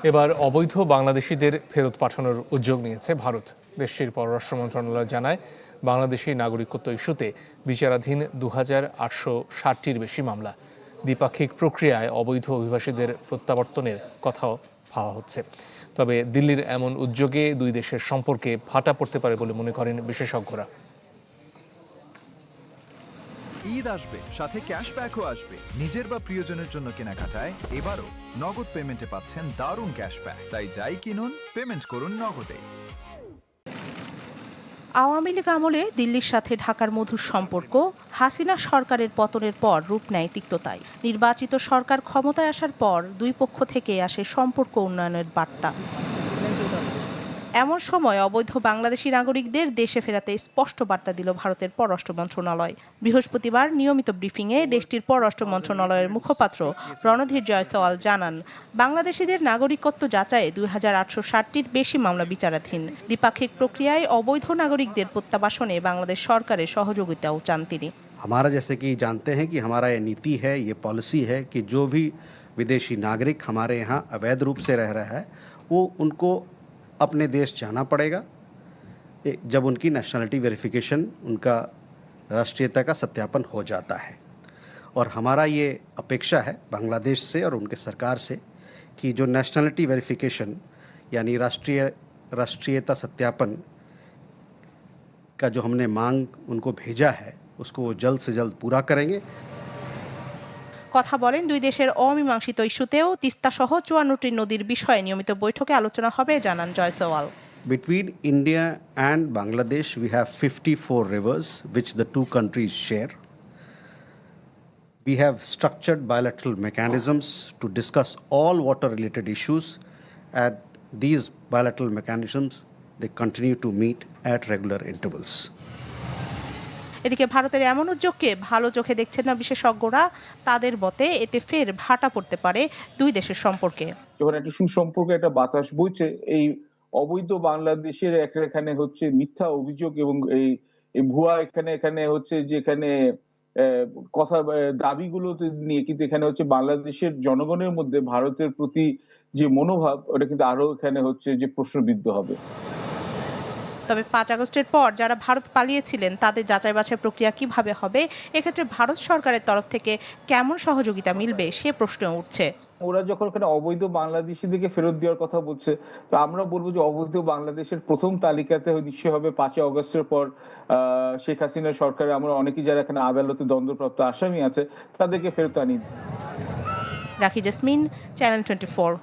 এবার অবৈধ বাংলাদেশিদের ফেরত পাঠানোর উদ্যোগ নিয়েছে ভারত। দেশটির পররাষ্ট্র মন্ত্রণালয় জানায়, বাংলাদেশি নাগরিকত্ব ইস্যুতে বিচারাধীন 2860টির বেশি মামলা। দ্বিপাক্ষিক প্রক্রিয়ায় অবৈধ অভিবাসীদের প্রত্যাবর্তনের কথাও ভাবা হচ্ছে। তবে দিল্লির এমন উদ্যোগে দুই দেশের সম্পর্কে ভাটা পড়তে পারে বলে মনে করেন বিশেষজ্ঞরা। ঈদ আসবে, সাথে ক্যাশব্যাকও আসবে। নিজের বা প্রিয়জনের জন্য কেনাকাটায় এবারও নগদ পেমেন্টে পাচ্ছেন দারুণ ক্যাশব্যাক। তাই যাই কিনুন, পেমেন্ট করুন নগদে। আওয়ামী লীগ আমলে দিল্লির সাথে ঢাকার মধুর সম্পর্ক হাসিনা সরকারের পতনের পর রূপ নেয় তিক্ততায়। নির্বাচিত সরকার ক্ষমতায় আসার পর দুই পক্ষ থেকে আসে সম্পর্ক উন্নয়নের বার্তা। এমন সময় অবৈধ বাংলাদেশি নাগরিকদের দেশে ফেরাতে স্পষ্ট বার্তা দিল ভারতের পররাষ্ট্র মন্ত্রণালয়। বৃহস্পতিবার নিয়মিত ব্রিফিংয়ে দেশটির পররাষ্ট্র মন্ত্রণালয়ের মুখপাত্র রণধীর জয়সওয়াল জানান, বাংলাদেশিদের নাগরিকত্ব যাচাইয়ে 2860টির বেশি মামলা বিচারাধীন। দ্বিপাক্ষিক প্রক্রিয়ায় অবৈধ নাগরিকদের প্রত্যাবাসনে বাংলাদেশ সরকারের সহযোগিতাও চান তিনি। हमारा जैसे कि जानते हैं कि हमारा ये नीति है, ये पॉलिसी है कि जो भी विदेशी नागरिक हमारे यहाँ अवैध रूप से रह रहा है वो उनको अपने देश जाना पड़ेगा जब उनकी नेशनलिटी वेरिफिकेशन, उनका राष्ट्रीयता का सत्यापन हो जाता है। और हमारा ये अपेक्षा है बांग्लादेश से और उनके सरकार से कि जो नेशनलिटी वेरिफिकेशन यानी राष्ट्रीयता सत्यापन का जो हमने मांग उनको भेजा है उसको वो जल्द से जल्द पूरा करेंगे। কথা বলেন, দুই দেশের অমীমাংসিত ইস্যুতেও তিস্তা সহ 54টি নদীর বিষয়ে নিয়মিত বৈঠকে আলোচনা হবে, জানান Jaiswal. Between India and Bangladesh we have 54 rivers which the two countries share. We have structured bilateral mechanisms to discuss all water related issues, and these bilateral mechanisms they continue to meet at regular intervals. এদিকে ভারতের এমন উদ্যোগকে ভালো চোখে দেখছেন না বিশেষজ্ঞরা। তাদের মতে এতে ফের ভাটা পড়তে পারে দুই দেশের সম্পর্কে। যখন একটা সুসম্পর্ক একটা বাতাস বইছে, এই অবৈধ বাংলাদেশের এখানে হচ্ছে মিথ্যা অভিযোগ এবং এই ভুয়া এখানে হচ্ছে যে এখানে কথা দাবিগুলো নিয়ে কিন্তু এখানে হচ্ছে বাংলাদেশের জনগণের মধ্যে ভারতের প্রতি যে মনোভাব ওটা কিন্তু আরো এখানে হচ্ছে যে প্রশ্নবিদ্ধ হবে। তবে 5 আগস্টের পর যারা ভারত পালিয়েছিলেন তাদের যাচাই বাছাই প্রক্রিয়া কিভাবে হবে, এক্ষেত্রে ভারত সরকারের তরফ থেকে কেমন সহযোগিতা মিলবে সে প্রশ্ন উঠছে। ওরা যখন ওখানে অবৈধ বাংলাদেশিদেরকে ফেরত দেওয়ার কথা বলছে, তো আমরা বলবো যে অবৈধ বাংলাদেশের প্রথম তালিকাতে নিশ্চয় হবে 5 আগস্টের পর শেখ হাসিনা সরকারের আমরা অনেকেই যারা এখানে আদালতে দণ্ডপ্রাপ্ত আসামি আছে তাদেরকে ফেরত আনি। রাখি জেসমিন, চ্যানেল 24।